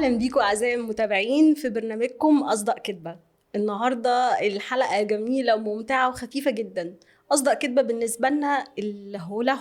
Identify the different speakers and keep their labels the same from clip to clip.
Speaker 1: أهلا بيكم أعزائي المتابعين في برنامجكم أصدق كدبة. النهاردة الحلقة جميلة وممتعة وخفيفة جدا. أصدق كدبة بالنسبة لنا الهولا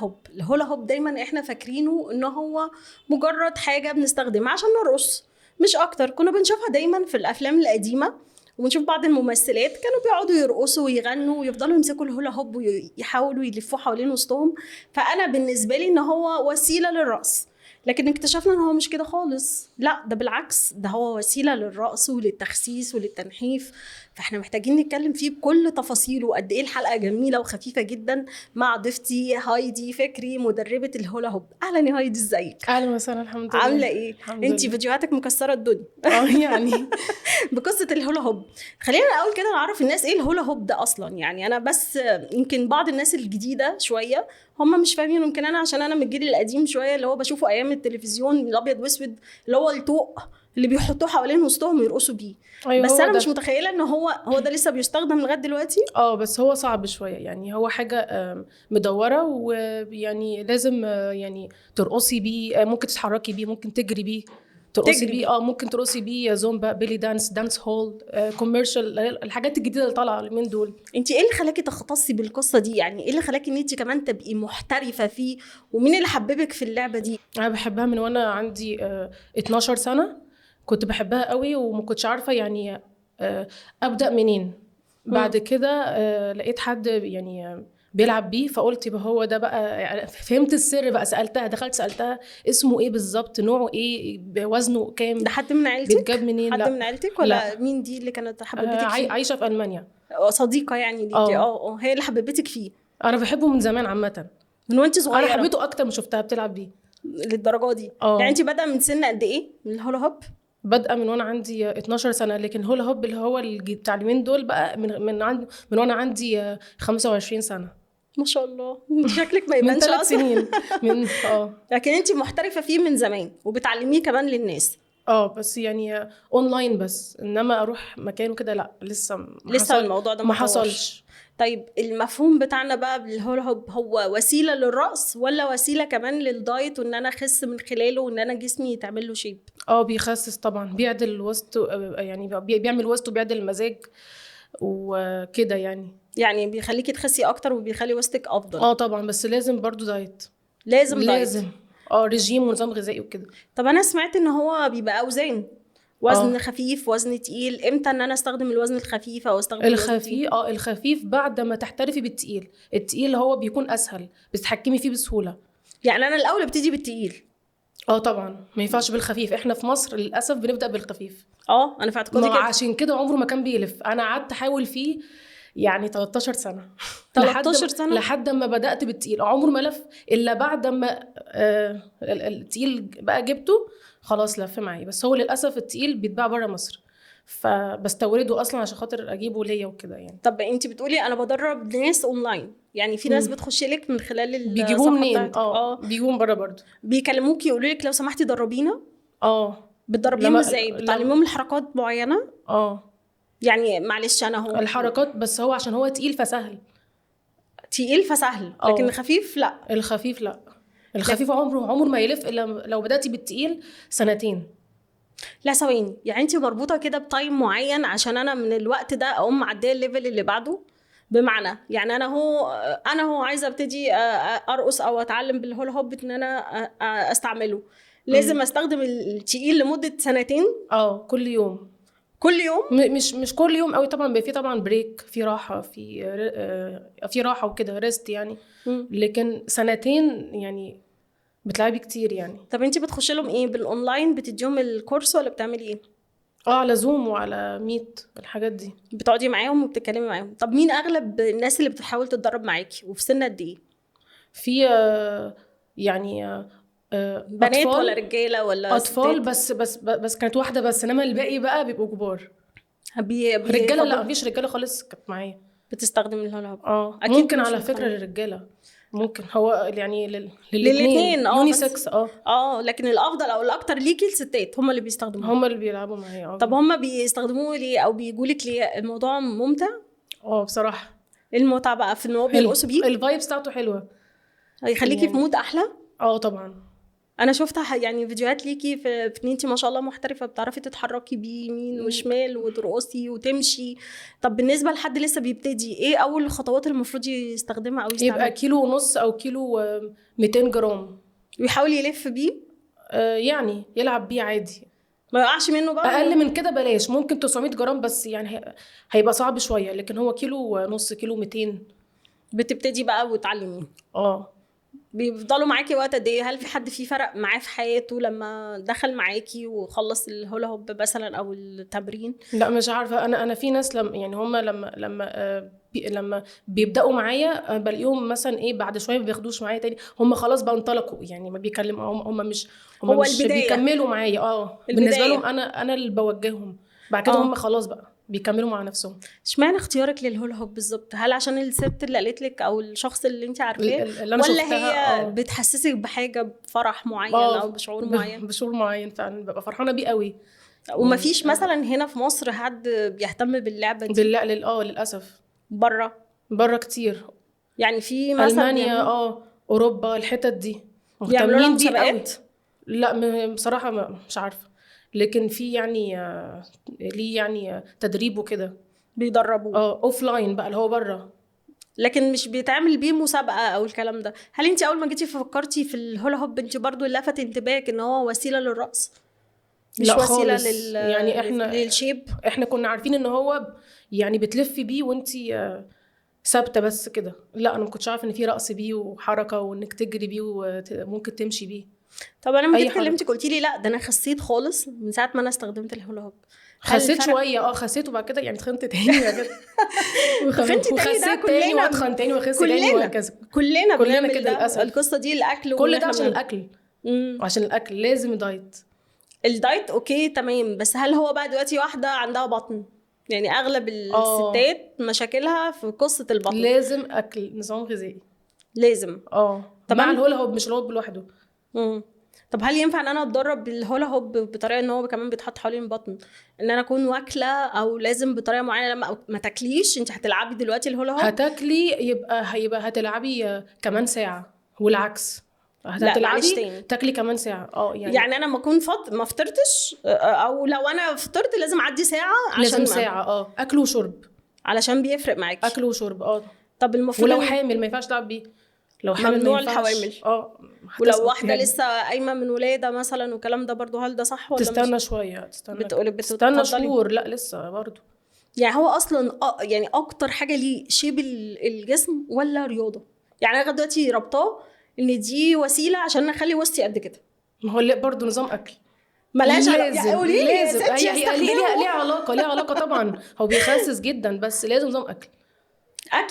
Speaker 1: هوب دايما احنا فاكرينه إنه هو مجرد حاجة بنستخدمها عشان نرقص، مش أكتر. كنا بنشوفها دايما في الأفلام القديمة، ونشوف بعض الممثلات كانوا بيقعدوا يرقصوا ويغنوا ويفضلوا يمسكوا الهولا هوب ويحاولوا يلفوه حوالين وسطهم. فأنا بالنسبة لي إن هو وسيلة للرقص، لكن اكتشفنا ان هو مش كده خالص. لا، ده بالعكس، ده هو وسيلة للرقص وللتخسيس وللتنحيف. فاحنا محتاجين نتكلم فيه بكل تفاصيله. وقد ايه الحلقة جميلة وخفيفة جدا مع ضيفتي هايدي فكري، مدربة الهولا هوب. اهلا يا هايدي، ازيك؟
Speaker 2: اهلا وسهلا. الحمد لله.
Speaker 1: عاملة ايه؟
Speaker 2: الحمد
Speaker 1: انتي
Speaker 2: لله.
Speaker 1: فيديوهاتك مكسرة الدنيا.
Speaker 2: يعني
Speaker 1: بقصة الهولا هوب. خلينا الاول كده نعرف الناس ايه الهولا هوب ده اصلا. يعني انا بس يمكن بعض الناس الجديدة شوية هم مش فاهمين، يمكن انا عشان انا من الجيل القديم شوية اللي هو بشوفه ايام التلفزيون الابيض واسود، اللي هو الطوق اللي بيحطوه حوالين وسطهم ويرقصوا بيه.
Speaker 2: ايوه
Speaker 1: بس
Speaker 2: هو
Speaker 1: انا مش
Speaker 2: ده.
Speaker 1: متخيلة ان هو ده لسه بيستخدم لغاية دلوقتي.
Speaker 2: بس هو صعب شويه، يعني هو حاجه مدوره، ويعني لازم يعني ترقصي بيه، ممكن تتحركي بيه، ممكن تجري بيه، ترقصي
Speaker 1: تجري
Speaker 2: بيه.
Speaker 1: بيه؟
Speaker 2: ممكن ترقصي بيه زومبا، بيلي دانس هول، كوميرشال، الحاجات الجديده اللي طالعه من دول.
Speaker 1: انتي ايه اللي خلاكي تختصي بالقصة دي؟ يعني ايه اللي خلاكي ان انتي كمان تبقي محترفة فيه؟ ومين اللي حببك في اللعبة دي؟
Speaker 2: انا بحبها من وانا عندي 12 سنه. كنت بحبها قوي وما كنتش عارفه يعني ابدا منين. بعد كده لقيت حد يعني بيلعب بيه، فقلت يبقى هو ده بقى. يعني فهمت السر بقى، سالتها، دخلت سالتها اسمه ايه بالظبط، نوعه ايه، وزنه كام،
Speaker 1: ده حد من
Speaker 2: بيتجاب
Speaker 1: عيلتك؟
Speaker 2: منين.
Speaker 1: حد
Speaker 2: لا
Speaker 1: من عيلتك
Speaker 2: لا.
Speaker 1: ولا مين دي اللي كانت حببتك فيه؟
Speaker 2: عايشه في المانيا.
Speaker 1: صديقة يعني ليكي؟
Speaker 2: اه
Speaker 1: هي اللي حببتك فيه
Speaker 2: انا بحبه من زمان عامه.
Speaker 1: من وانت
Speaker 2: انا
Speaker 1: صغيرة؟
Speaker 2: حبيته اكتر ما شفتها بتلعب بيه.
Speaker 1: للدرجة دي؟ يعني
Speaker 2: اه
Speaker 1: انت بدأ من سن قد ايه من الهولا هوب؟
Speaker 2: بادئه من وانا عندي 12 سنه، لكن هولا هوب اللي هو بتاع اليومين دول بقى من وانا عندي 25 سنه.
Speaker 1: ما شاء الله، انت شكلك ما
Speaker 2: من
Speaker 1: يبانش
Speaker 2: 3
Speaker 1: اصلا.
Speaker 2: سنين من
Speaker 1: لكن انت محترفة فيه من زمان وبتعلميه كمان للناس.
Speaker 2: بس يعني اونلاين بس، انما اروح مكانه كده لا، لسه
Speaker 1: لسه الموضوع ده ما
Speaker 2: ما
Speaker 1: اتطورش.
Speaker 2: حصلش.
Speaker 1: طيب المفهوم بتاعنا بقى بالهولا هوب هو وسيلة للرقص ولا وسيلة كمان للدايت، وان انا اخس من خلاله وان انا جسمي يتعمل له شيب؟
Speaker 2: بيخسس طبعا، بيعدل الوسط، يعني بيعمل وسط وبيعدل المزاج وكده يعني.
Speaker 1: يعني بيخليكي تخسي اكتر وبيخلي وسطك افضل؟
Speaker 2: طبعا، بس لازم برضو دايت.
Speaker 1: لازم دايت؟
Speaker 2: لازم رجيم ونظام غذائي وكده.
Speaker 1: طب انا سمعت ان هو بيبقى اوزان، وزن
Speaker 2: اه
Speaker 1: خفيف وزن تقيل. امتى ان انا استخدم الوزن الخفيف او استخدم الوزن التقيل؟
Speaker 2: الخفيف بعد ما تحترفي بالتقيل. التقيل هو بيكون اسهل، بتتحكمي فيه بسهوله.
Speaker 1: يعني انا الاول ابتدي بالتقيل؟
Speaker 2: طبعا ما ينفعش بالخفيف، احنا في مصر للاسف بنبدا بالخفيف.
Speaker 1: انا في اعتقادي
Speaker 2: ما
Speaker 1: كده.
Speaker 2: عشان كده عمره ما كان بيلف. انا قعدت احاول فيه يعني 13 سنه
Speaker 1: 13 سنه؟
Speaker 2: لحد ما بدات بالتقيل، عمره ما لف الا بعد ما التقيل بقى جبته، خلاص لف معي. بس هو للاسف التقيل بيتباع بره مصر، فبستورده اصلا عشان خاطر اجيبه ليا وكده يعني.
Speaker 1: طب انت بتقولي انا بدرب ناس اونلاين، يعني في ناس
Speaker 2: مم.
Speaker 1: بتخش لك من خلال
Speaker 2: بيجيبوه
Speaker 1: الصفحه
Speaker 2: منين؟
Speaker 1: بتاعتك؟
Speaker 2: بيجيبوه من بره برضه.
Speaker 1: بيكلموكي يقولوا لك لو سمحتي دربينا؟
Speaker 2: اه
Speaker 1: بتدربيهم ازاي؟ بتعلميهم الحركات معينه؟
Speaker 2: اه
Speaker 1: يعني معلش انا هو
Speaker 2: الحركات، بس هو عشان هو تقيل فسهل.
Speaker 1: تقيل فسهل، لكن الخفيف لا.
Speaker 2: الخفيف لا.
Speaker 1: لك
Speaker 2: الخفيف عمره ما يلف الا لو بداتي بالتقيل سنتين.
Speaker 1: لا ثواني، يعني انت مربوطه كده بتايم معين عشان انا من الوقت ده اقوم معديه الليفل اللي بعده؟ بمعنى يعني انا هو عايزه ابتدي ارقص او اتعلم بالهولا هوب ان انا استعمله، لازم استخدم التقيل لمده سنتين؟
Speaker 2: كل يوم.
Speaker 1: كل يوم؟
Speaker 2: مش كل يوم قوي طبعا، في طبعا بريك، في راحه، في راحه وكده، ريست يعني. لكن سنتين يعني بتلعبي كتير يعني.
Speaker 1: طب انت بتخشي لهم ايه بالاونلاين؟ بتديهم الكورس ولا بتعملي ايه؟
Speaker 2: على زوم وعلى ميت، الحاجات دي.
Speaker 1: بتقعدي معاهم وبتتكلمي معاهم؟ طب مين اغلب الناس اللي بتحاول تتدرب معاكي وفي سن قد ايه؟
Speaker 2: في يعني
Speaker 1: بنات ولا رجاله ولا
Speaker 2: اطفال
Speaker 1: ستات؟
Speaker 2: بس كانت واحده بس، انما الباقي بقى بيبقوا كبار. رجاله لا،
Speaker 1: بيفضلوا
Speaker 2: مفيش رجاله خالص كانت معايا.
Speaker 1: بتستخدم الهولا هوب؟ اكيد
Speaker 2: ممكن
Speaker 1: مش
Speaker 2: على فكره
Speaker 1: مقتنعة.
Speaker 2: للرجاله، ممكن هو يعني للاثنين
Speaker 1: للاتنين بس
Speaker 2: يونيسكس.
Speaker 1: لكن الافضل او الاكتر ليكي الستات هم اللي بيستخدموه؟
Speaker 2: هم اللي بيلعبوا معايا.
Speaker 1: طب هم بيستخدموه ليه او بيجولك ليه؟ الموضوع ممتع؟
Speaker 2: بصراحه
Speaker 1: إيه المتعه بقى في ان هو بيرقصوا بيه؟
Speaker 2: الفايبس بتاعته حلوه
Speaker 1: هيخليكي في
Speaker 2: يعني.
Speaker 1: مود احلى؟
Speaker 2: طبعا.
Speaker 1: انا شفت يعني فيديوهات ليكي في ان انت ما شاء الله محترفه، بتعرفي تتحركي بيه يمين وشمال وترقصي وتمشي. طب بالنسبه لحد لسه بيبتدي، ايه اول الخطوات اللي المفروض يستخدمها او
Speaker 2: يبقى
Speaker 1: يستعملها؟
Speaker 2: كيلو ونص او كيلو 200 جرام.
Speaker 1: ويحاول يلف بيه،
Speaker 2: يعني يلعب بيه عادي.
Speaker 1: ما يقعش منه بقى.
Speaker 2: اقل من كده بلاش، ممكن 900 جرام بس، يعني هيبقى صعب شويه، لكن هو كيلو ونص، كيلو 200.
Speaker 1: بتبتدي بقى وتعلميه.
Speaker 2: اه
Speaker 1: بيفضلوا معاكي وقت قد ايه؟ هل في حد فيه فرق معاه في حياته لما دخل معاكي وخلص الهولا هوب مثلا او التمرين؟
Speaker 2: لا مش عارفه، انا في ناس يعني هم لما بيبداوا معايا بلاقيهم مثلا ايه بعد شويه ما بياخدوش معايا تاني، هم خلاص بقى انطلقوا، يعني ما بيكلموا، هم مش
Speaker 1: هو
Speaker 2: مش
Speaker 1: البداية.
Speaker 2: بيكملوا معايا. بالنسبه
Speaker 1: البداية.
Speaker 2: لهم انا اللي بوجههم، بعد كده هم خلاص بقى بيكملوا مع نفسهم.
Speaker 1: اشمعنى اختيارك للهولا هوب بالظبط؟ هل عشان الست اللي قالت لك او الشخص اللي انت عارفاه،
Speaker 2: اللي انا
Speaker 1: ولا
Speaker 2: شفتها
Speaker 1: هي بتحسسك بحاجه، بفرح معين او بشعور معين؟
Speaker 2: بشعور معين فعلا، ببقى فرحانه بيه قوي.
Speaker 1: ومفيش مثلا هنا في مصر حد بيهتم باللعبه دي؟
Speaker 2: للاسف
Speaker 1: بره
Speaker 2: كتير.
Speaker 1: يعني في مثلا
Speaker 2: المانيا اوروبا، الحتت دي
Speaker 1: بيعملوا لها
Speaker 2: مهتمين بيه قوي.
Speaker 1: مسابقات؟
Speaker 2: لا بصراحه مش عارفه، لكن في يعني ليه يعني تدريب وكده،
Speaker 1: بيدربوه
Speaker 2: اوف لاين بقى اللي هو بره.
Speaker 1: لكن مش بيتعمل بيه مسابقه او الكلام ده. هل انت اول ما جيتي فكرتي في الهولا هوب انت برضو لفت انتباهك ان هو وسيله للرقص مش
Speaker 2: لا
Speaker 1: وسيله
Speaker 2: خالص، يعني
Speaker 1: للشيب؟
Speaker 2: احنا كنا عارفين ان هو يعني بتلفي بيه وانتي ثابته بس كده. لا انا ما كنتش عارفه ان في رقص بيه وحركه، وانك تجري بيه وممكن تمشي بيه.
Speaker 1: طب انا لما جيت
Speaker 2: اي حركه.
Speaker 1: كلمتك قلتي لي لا ده انا خسيت خالص من ساعه ما انا استخدمت الهولا هوب.
Speaker 2: خسيت شويه خسيت، وبعد كده يعني تخنت تاني بعد كده
Speaker 1: تخنتي تاني؟ ده
Speaker 2: وخسيت تاني واتخن تاني واخس تاني وهكذا.
Speaker 1: كلنا بنعمل
Speaker 2: كده
Speaker 1: ده.
Speaker 2: للاسف.
Speaker 1: القصه دي الاكل،
Speaker 2: كل ده عشان الاكل. عشان الاكل لازم دايت.
Speaker 1: الدايت اوكي تمام، بس هل هو بقى دلوقتي واحده عندها بطن، يعني اغلب الستات مشاكلها في قصه البطن،
Speaker 2: لازم اكل، نظام غذائي
Speaker 1: لازم.
Speaker 2: طب مع الهولا هوب، مش الهوب لوحده.
Speaker 1: طب هل ينفع ان انا اتدرب بالهولا هوب بطريقه ان هو كمان بيتحط حوالين البطن، ان انا اكون واكله، او لازم بطريقه معينه لما ما تاكليش؟ انت هتلعبي دلوقتي الهولا هوب
Speaker 2: هتاكلي هيبقى هتلعبي كمان ساعه، والعكس هتلعبي تاكلي كمان ساعه.
Speaker 1: يعني انا ما اكون ما فطرتش، او لو انا فطرت لازم اعدي ساعه عشان
Speaker 2: لازم ساعه اكل وشرب،
Speaker 1: علشان بيفرق معاكي
Speaker 2: اكل وشرب.
Speaker 1: طب المفروض
Speaker 2: ولو حامل ما ينفعش تلعب بيه، لو حامل
Speaker 1: ممنوع
Speaker 2: ما ينفعش.
Speaker 1: الحوامل. ولو واحده لسه قايمه من ولاده مثلا والكلام ده برضو، هل ده صح ولا
Speaker 2: تستنى
Speaker 1: مش؟
Speaker 2: شويه،
Speaker 1: تستنى
Speaker 2: شهور، لا لسه برضو.
Speaker 1: يعني هو اصلا يعني اكتر حاجه ليه شيب الجسم ولا رياضه؟ يعني انا دلوقتي ربطاه ان دي وسيله عشان اخلي وسطي قد كده.
Speaker 2: ما هو برضو نظام اكل
Speaker 1: ملاش
Speaker 2: لازم
Speaker 1: لازم
Speaker 2: هي ليها علاقه طبعا. هو بيخسس جدا، بس لازم نظام
Speaker 1: اكل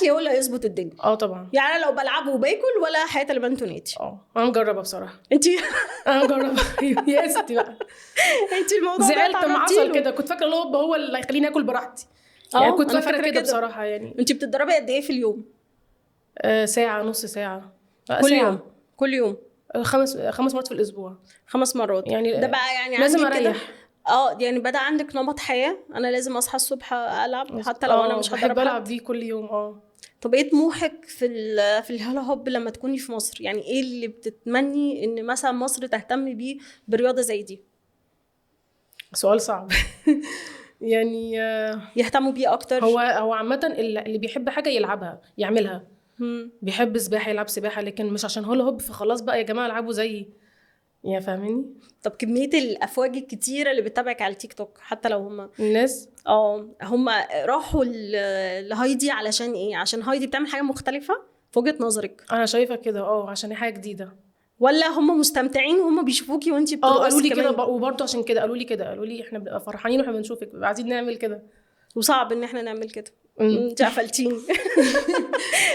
Speaker 1: هو اللي هيظبط الدنيا.
Speaker 2: طبعا.
Speaker 1: يعني انا لو بلعب وباكل ولا حياه لبنتونيتي.
Speaker 2: انا مجربه بصراحه.
Speaker 1: انا
Speaker 2: مجربه يا ستي بقى.
Speaker 1: الموضوع
Speaker 2: زعلت ما حصل كده، كنت فاكره هو اللي هيخليني اكل براحتي. يعني كنت فاكره كده بصراحه. يعني
Speaker 1: انت بتتدربي قد ايه في اليوم؟
Speaker 2: ساعه، نص ساعه،
Speaker 1: كل يوم
Speaker 2: 5 مرات في الاسبوع.
Speaker 1: 5 مرات
Speaker 2: يعني
Speaker 1: ده بقى يعني
Speaker 2: لازم
Speaker 1: عندي
Speaker 2: اريح.
Speaker 1: يعني بدأ عندك نمط حياه. انا لازم اصحى الصبح العب حتى لو انا مش
Speaker 2: بحب العب بيه كل يوم.
Speaker 1: طب ايه طموحك في الهولا هوب لما تكوني في مصر؟ يعني ايه اللي بتتمني ان مثلا مصر تهتم بيه برياضه زي دي؟
Speaker 2: سؤال صعب. يعني
Speaker 1: يهتموا بيه اكتر.
Speaker 2: هو عامه اللي بيحب حاجه يلعبها يعملها. بيحب سباحه يلعب سباحه، لكن مش عشان هولا هوب فخلاص بقى يا جماعه العبوا زيي، يعني فاهميني.
Speaker 1: طب كميه الافواج الكتيره اللي بتتابعك على التيك توك، حتى لو هم
Speaker 2: الناس
Speaker 1: هم راحوا لهايدي علشان ايه؟ عشان هايدي بتعمل حاجه مختلفه في وجهه نظرك؟
Speaker 2: انا شايفه كده عشان هي حاجه جديده،
Speaker 1: ولا هم مستمتعين وهم بيشوفوكي وانتي بترقصي؟
Speaker 2: قالوا لي كده، وبرضه عشان كده قالوا لي احنا بنبقى فرحانين واحنا بنشوفك، بنبقى عايزين نعمل كده،
Speaker 1: وصعب ان احنا نعمل كده. انت قفلتيني.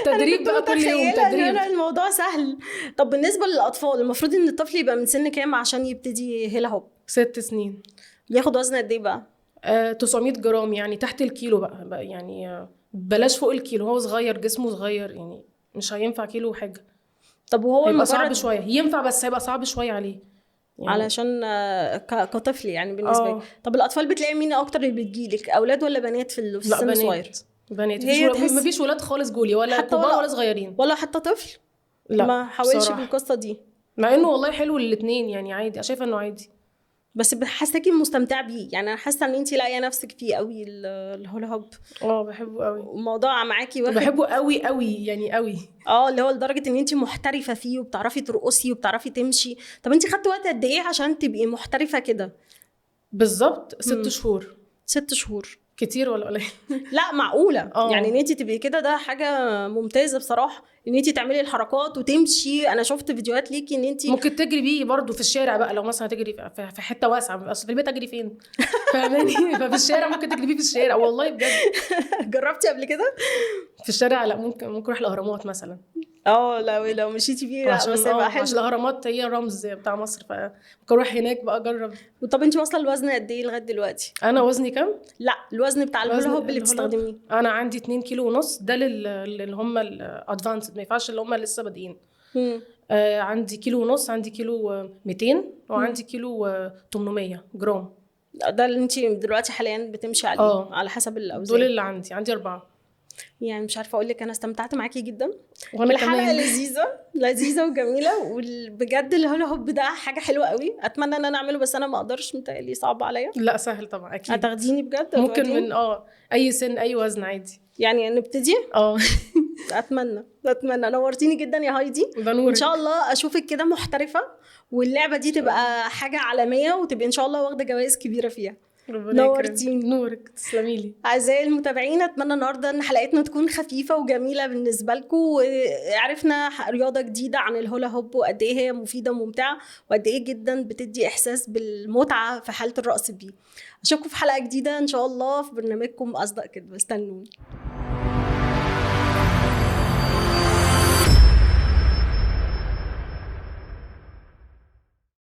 Speaker 2: تدريب بقى كل يوم تدريب.
Speaker 1: الموضوع سهل. طب بالنسبه للاطفال، المفروض ان الطفل يبقى من سن كام عشان يبتدي هيلا هوب؟
Speaker 2: 6 سنين.
Speaker 1: بياخد وزن قد ايه بقى؟
Speaker 2: 900 جرام، يعني تحت الكيلو بقى يعني بلاش فوق الكيلو، هو صغير جسمه صغير، يعني مش هينفع كيلو وحاجه.
Speaker 1: طب وهو
Speaker 2: هيبقى صعب شويه، ينفع بس هيبقى صعب شويه عليه
Speaker 1: يعني علشان كطفل يعني بالنسبه لي. طب الاطفال بتلاقي مين اكتر اللي بتجيلك، اولاد ولا بنات في السن الصغير؟
Speaker 2: بنات. ما فيش ولاد خالص جولي، ولا كبار ولا صغيرين،
Speaker 1: ولا حتى طفل؟
Speaker 2: لا
Speaker 1: ما حاولش بالقصه دي.
Speaker 2: مع انه والله حلو الاثنين يعني، عادي، شايفه انه عادي.
Speaker 1: بس حاساكي مستمتعه بيه، يعني انا حاسه ان انت لاقيه نفسك فيه قوي الهولا هوب.
Speaker 2: بحبه قوي،
Speaker 1: الموضوع معاكي واخد.
Speaker 2: بحبه قوي قوي يعني قوي.
Speaker 1: اللي هو لدرجه ان انت محترفه فيه وبتعرفي ترقصي وبتعرفي تمشي. طب انت خدتي وقت قد ايه عشان تبقي محترفه كده؟
Speaker 2: بالظبط 6 شهور.
Speaker 1: 6 شهور
Speaker 2: كتير ولا قليل؟
Speaker 1: لا معقوله. يعني ان انت تبقي كده ده حاجه ممتازه بصراحه، ان انت تعملي الحركات وتمشي. انا شفت فيديوهات ليكي ان انت
Speaker 2: ممكن تجري بيه برضو في الشارع بقى، لو مثلا تجري في حته واسعه، اصل في البيت اجري فين؟ فاهماني؟ ففي الشارع ممكن تجري بيه في الشارع، والله بجد.
Speaker 1: جربتي قبل كده؟
Speaker 2: في الشارع لا، ممكن اروح الاهرامات مثلا.
Speaker 1: لو مشيتي فيه لا بس هيبقى حلو.
Speaker 2: عشان الاهرامات هي رمز بتاع مصر، فممكن اروح هناك بقى اجرب.
Speaker 1: طب انت واصله الوزن قد ايه لغايه دلوقتي؟
Speaker 2: انا وزني كام؟
Speaker 1: لا الوزن بتاع الهولا هوب اللي بتستخدميه.
Speaker 2: انا عندي 2 كيلو ونص، ده اللي هم الادفانسد، ما ينفعش اللي هم لسه بادئين. عندي كيلو ونص، عندي كيلو 200، وعندي كيلو 800 جرام.
Speaker 1: ده اللي انت دلوقتي حاليا بتمشي عليه على حسب الاوزان.
Speaker 2: دول اللي عندي 4.
Speaker 1: يعني مش عارفه اقول لك، انا استمتعت معاكي جدا.
Speaker 2: وانا
Speaker 1: الحلقه
Speaker 2: كمان
Speaker 1: لذيذه وجميله، وبجد الهولا هوب ده حاجه حلوه قوي. اتمنى ان انا اعمله، بس انا ما اقدرش، متهيألي صعب عليا.
Speaker 2: لا سهل طبعا، اكيد.
Speaker 1: هتاخديني بجد؟
Speaker 2: ممكن من اي سن اي وزن عادي
Speaker 1: يعني نبتدي. اتمنى. نورتيني جدا يا هايدي. ان شاء الله اشوفك كده محترفه، واللعبه دي تبقى حاجه عالميه، وتبقى ان شاء الله واخده جوائز كبيره فيها.
Speaker 2: نورتيني. نورك، تسلمي لي.
Speaker 1: اعزائي المتابعين، اتمنى النهارده ان حلقتنا تكون خفيفه وجميله بالنسبه لكم، وعرفنا رياضه جديده عن الهولا هوب، وقد ايه هي مفيده وممتعه، وقد ايه جدا بتدي احساس بالمتعه في حاله الرقص بيه. اشوفكم في حلقه جديده ان شاء الله في برنامجكم اصدق كده، استنوني.